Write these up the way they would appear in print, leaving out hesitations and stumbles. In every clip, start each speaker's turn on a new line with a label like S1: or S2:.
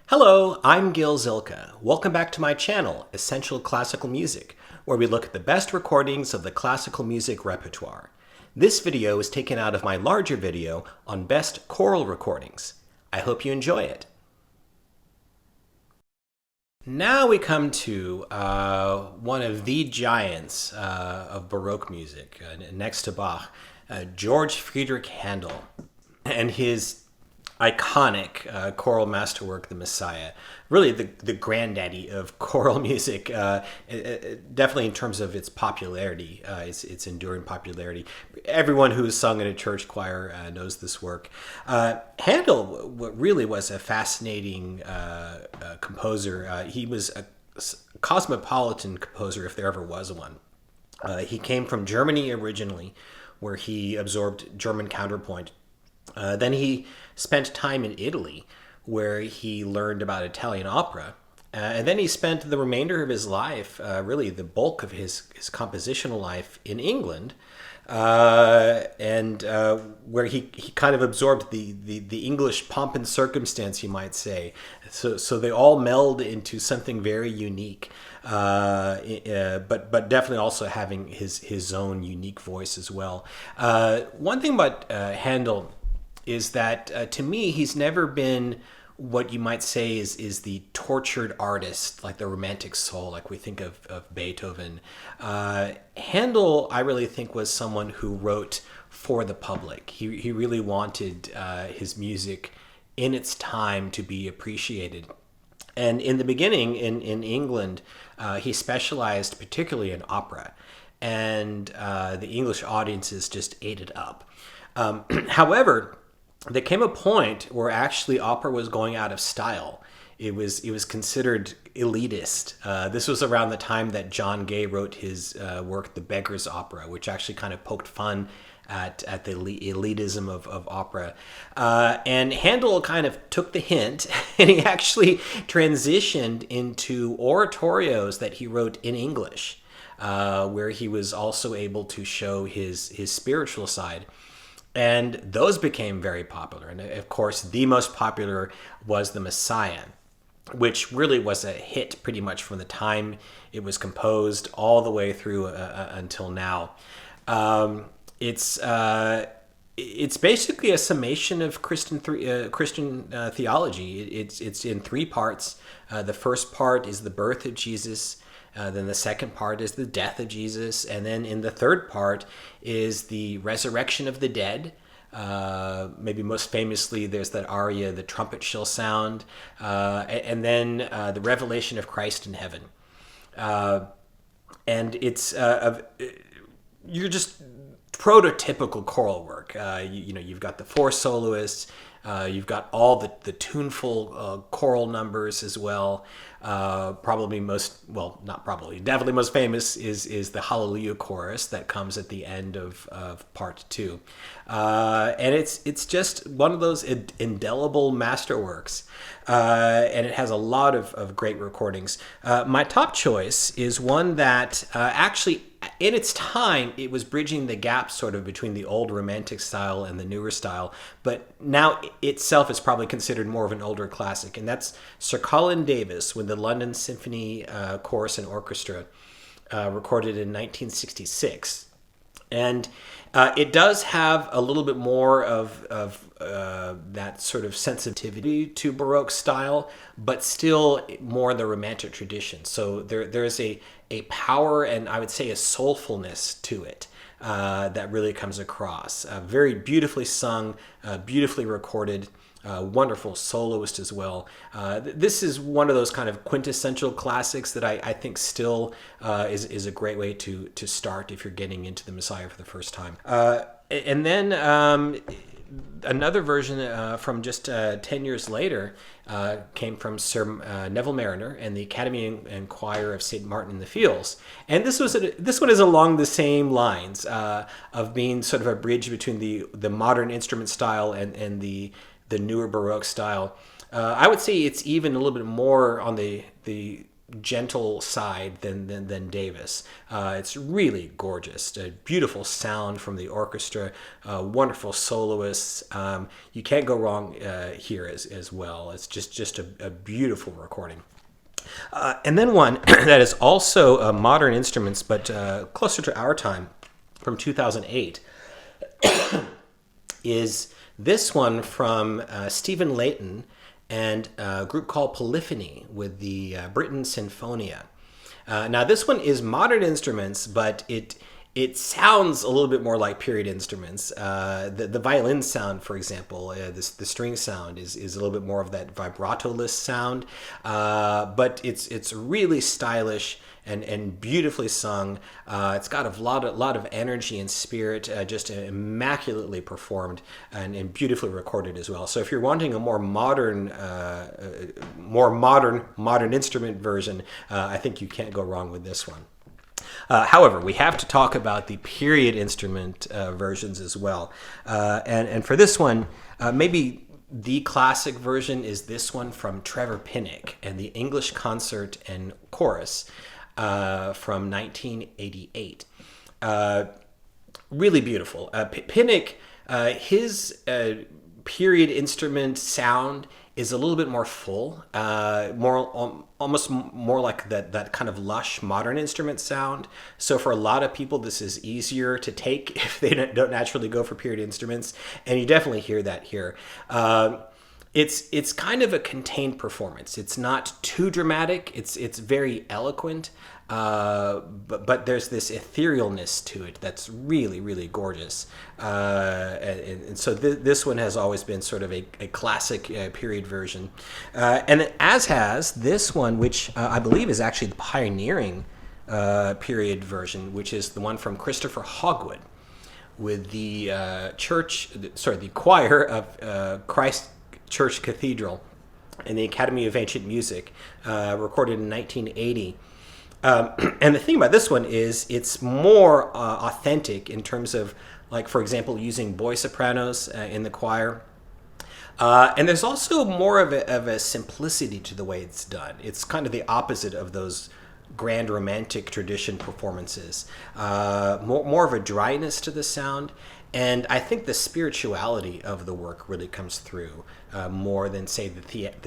S1: Hello, I'm Gil Zilkha. Welcome back to my channel, Essential Classical Music, where we look at the best recordings of the classical music repertoire. This video is taken out of my larger video on best choral recordings. I hope you enjoy it. Now we come to one of the giants of Baroque music, next to Bach, George Friedrich Handel, and his iconic choral masterwork, The Messiah. Really the granddaddy of choral music, definitely in terms of its popularity, its enduring popularity. Everyone who's sung in a church choir knows this work. Handel really was a fascinating composer. He was a cosmopolitan composer, if there ever was one. He came from Germany originally, where he absorbed German counterpoint. Then he spent time in Italy, where he learned about Italian opera. And then he spent the remainder of his life, really the bulk of his compositional life, in England, where he kind of absorbed the English pomp and circumstance, you might say. So they all meld into something very unique, but definitely also having his own unique voice as well. One thing about Handel is that to me, he's never been what you might say is the tortured artist, like the romantic soul, like we think of Beethoven. Handel, I really think, was someone who wrote for the public. He really wanted his music in its time to be appreciated. And in the beginning, in England, he specialized particularly in opera. And the English audiences just ate it up. However, there came a point where actually opera was going out of style. It was considered elitist. This was around the time that John Gay wrote his work, The Beggar's Opera, which actually kind of poked fun at the elitism of opera. And Handel kind of took the hint, and he actually transitioned into oratorios that he wrote in English, where he was also able to show his spiritual side. And those became very popular. And of course, the most popular was The Messiah, which really was a hit pretty much from the time it was composed all the way through until now. It's basically a summation of Christian theology. It's in three parts. The first part is the birth of Jesus. Then the second part is the death of Jesus. And then in the third part is the resurrection of the dead. Maybe most famously, there's that aria, the trumpet shall sound. And then the revelation of Christ in heaven. And it's, you're just prototypical choral work. You've got the four soloists. You've got all the tuneful choral numbers as well. Definitely most famous is the Hallelujah chorus that comes at the end of part two. And it's just one of those indelible masterworks. And it has a lot of great recordings. My top choice is one that actually, in its time, it was bridging the gap sort of between the old romantic style and the newer style, but now itself is probably considered more of an older classic, and that's Sir Colin Davis with the London Symphony Chorus and Orchestra, recorded in 1966. And it does have a little bit more of that sort of sensitivity to Baroque style, but still more in the Romantic tradition. So there's a power and I would say a soulfulness to it that really comes across. Very beautifully sung, beautifully recorded. Wonderful soloist as well. This is one of those kind of quintessential classics that I think still is a great way to start if you're getting into the Messiah for the first time. And then another version from just 10 years later came from Sir Neville Marriner and the Academy and Choir of St. Martin in the Fields. And this one is along the same lines of being sort of a bridge between the modern instrument style and the newer Baroque style. I would say it's even a little bit more on the gentle side than Davis. It's really gorgeous. A beautiful sound from the orchestra, wonderful soloists. You can't go wrong here as well. It's just a beautiful recording. And then one that is also modern instruments, but closer to our time, from 2008, is this one from Stephen Layton and a group called Polyphony with the Britten Sinfonia. Now, this one is modern instruments, but it sounds a little bit more like period instruments. The violin sound, for example, the string sound is a little bit more of that vibrato-less sound, but it's really stylish and beautifully sung. It's got a lot of energy and spirit, just immaculately performed and beautifully recorded as well. So if you're wanting a more modern instrument version, I think you can't go wrong with this one. However, we have to talk about the period instrument versions as well. And for this one, maybe the classic version is this one from Trevor Pinnock and the English Concert and Chorus from 1988. Really beautiful. Pinnock, his period instrument sound is a little bit more full, almost more like that kind of lush modern instrument sound. So for a lot of people, this is easier to take if they don't naturally go for period instruments, and you definitely hear that here. It's kind of a contained performance. It's not too dramatic. It's very eloquent, but there's this etherealness to it that's really, really gorgeous. And so this one has always been sort of a classic period version. And as has this one, which I believe is actually the pioneering period version, which is the one from Christopher Hogwood with the the choir of Christ Church Cathedral and the Academy of Ancient Music, recorded in 1980. And the thing about this one is it's more authentic in terms of, like, for example, using boy sopranos in the choir. And there's also more of a simplicity to the way it's done. It's kind of the opposite of those grand romantic tradition performances. More of a dryness to the sound. And I think the spirituality of the work really comes through more than, say, the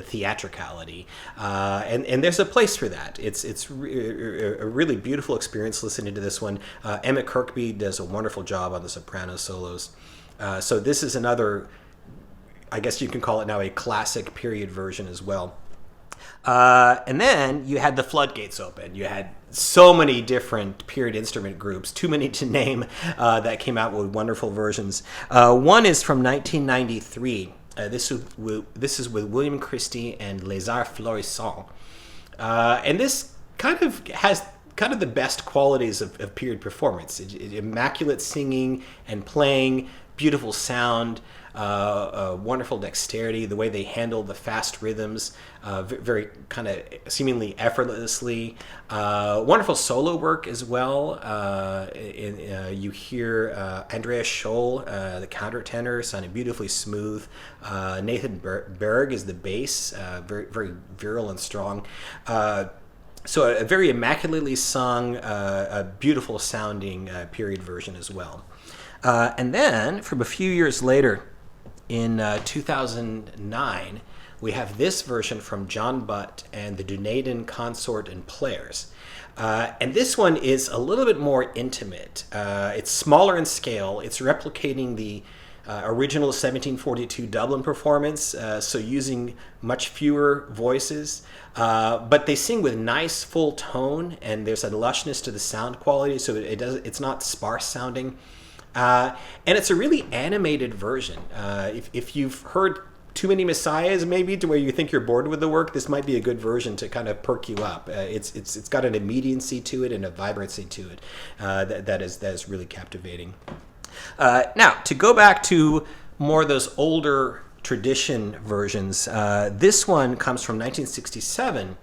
S1: theatricality. And there's a place for that. It's a really beautiful experience listening to this one. Emmett Kirkby does a wonderful job on the soprano solos. So this is another, I guess you can call it now, a classic period version as well. And then you had the floodgates open. You had so many different period instrument groups, too many to name, that came out with wonderful versions. One is from 1993. This is with William Christie and Les Arts Florissants. And this kind of has the best qualities of period performance. Immaculate singing and playing, beautiful sound, wonderful dexterity, the way they handle the fast rhythms, very kind of seemingly effortlessly. Wonderful solo work as well. You hear Andreas Scholl, the countertenor, sounding beautifully smooth. Nathan Berg is the bass, very, very virile and strong. So a very immaculately sung, a beautiful sounding period version as well. And then, from a few years later, in 2009, we have this version from John Butt and the Dunedin Consort and Players. And this one is a little bit more intimate. It's smaller in scale. It's replicating the original 1742 Dublin performance, so using much fewer voices. But they sing with nice full tone, and there's a lushness to the sound quality, so it's not sparse sounding. And it's a really animated version. If you've heard too many messiahs, maybe, to where you think you're bored with the work, this might be a good version to kind of perk you up. It's got an immediacy to it and a vibrancy to it that is really captivating. Now, to go back to more of those older tradition versions, this one comes from 1967,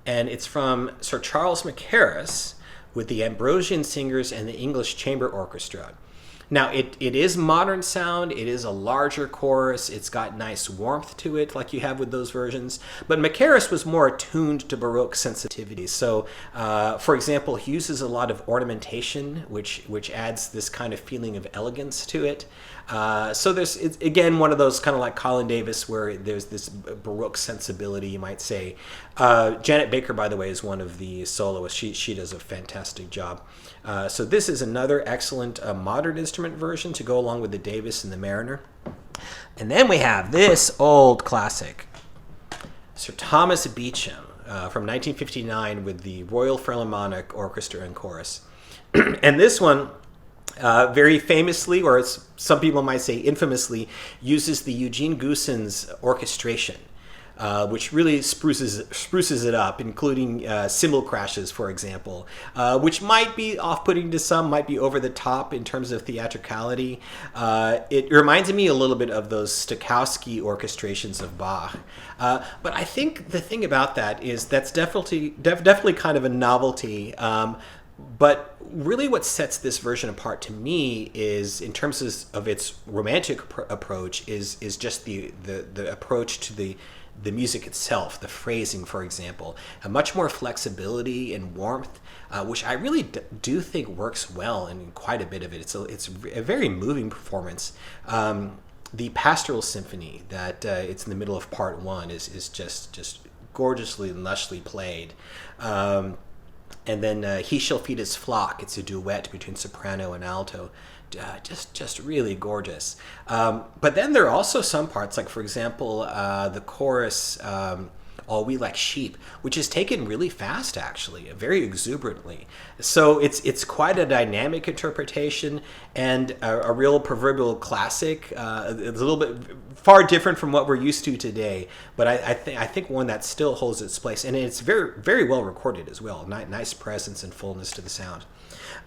S1: and it's from Sir Charles Mackerras with the Ambrosian Singers and the English Chamber Orchestra. Now, it is modern sound. It is a larger chorus. It's got nice warmth to it, like you have with those versions. But Macaris was more attuned to Baroque sensitivity. So, for example, he uses a lot of ornamentation, which adds this kind of feeling of elegance to it. So it's again one of those kind of like Colin Davis, where there's this Baroque sensibility, you might say. Janet Baker, by the way, is one of the soloists. She does a fantastic job. So this is another excellent modern instrument version to go along with the Davis and the Mariner. And then we have this old classic, Sir Thomas Beecham, from 1959 with the Royal Philharmonic Orchestra and Chorus. And this one, very famously, or as some people might say infamously, uses the Eugene Goosens orchestration, which really spruces it up, including cymbal crashes, for example, which might be off-putting to some, might be over the top in terms of theatricality. It reminds me a little bit of those Stokowski orchestrations of Bach. But I think the thing about that is that's definitely kind of a novelty. But really what sets this version apart to me is, in terms of its romantic approach, is just the approach to the music itself, the phrasing, for example. A much more flexibility and warmth, which I really do think works well in quite a bit of it. It's a very moving performance. The Pastoral Symphony that it's in the middle of Part 1 is just gorgeously and lushly played. And then He Shall Feed His Flock. It's a duet between soprano and alto. Just really gorgeous. But then there are also some parts, like, for example, the chorus, All We Like Sheep, which is taken really fast, actually, very exuberantly. So it's quite a dynamic interpretation and a real proverbial classic. It's a little bit far different from what we're used to today, but I think one that still holds its place. And it's very, very well recorded as well. Nice presence and fullness to the sound.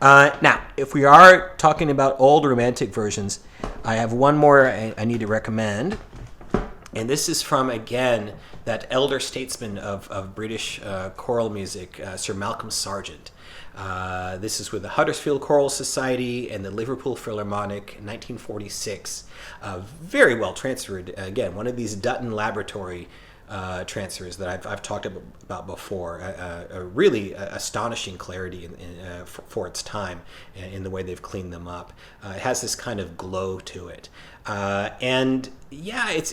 S1: Now, if we are talking about old romantic versions, I have one more I need to recommend. And this is from, again, that elder statesman of British choral music, Sir Malcolm Sargent. This is with the Huddersfield Choral Society and the Liverpool Philharmonic in 1946. Very well transferred. Again, one of these Dutton laboratory transfers that I've talked about before. A really astonishing clarity for its time in the way they've cleaned them up. It has this kind of glow to it. And yeah, its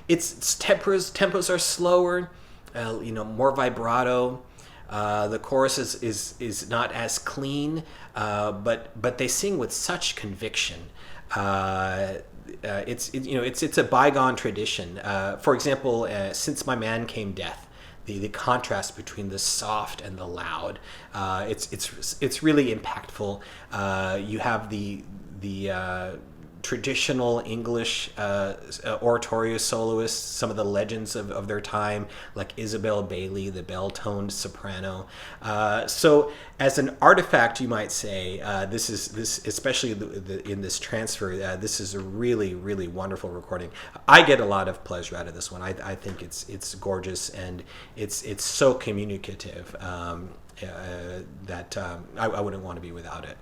S1: tempos are slower, more vibrato. The chorus is not as clean, but they sing with such conviction. It's a bygone tradition. For example, Since My Man Came Death, the contrast between the soft and the loud, it's really impactful. You have the traditional English oratorio soloists, some of the legends of their time, like Isabel Bailey, the bell-toned soprano. So as an artifact, you might say, this especially in this transfer, this is a really, really wonderful recording. I get a lot of pleasure out of this one. I think it's gorgeous, and it's so communicative that I wouldn't want to be without it.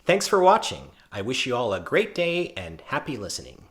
S1: Thanks for watching. I wish you all a great day and happy listening.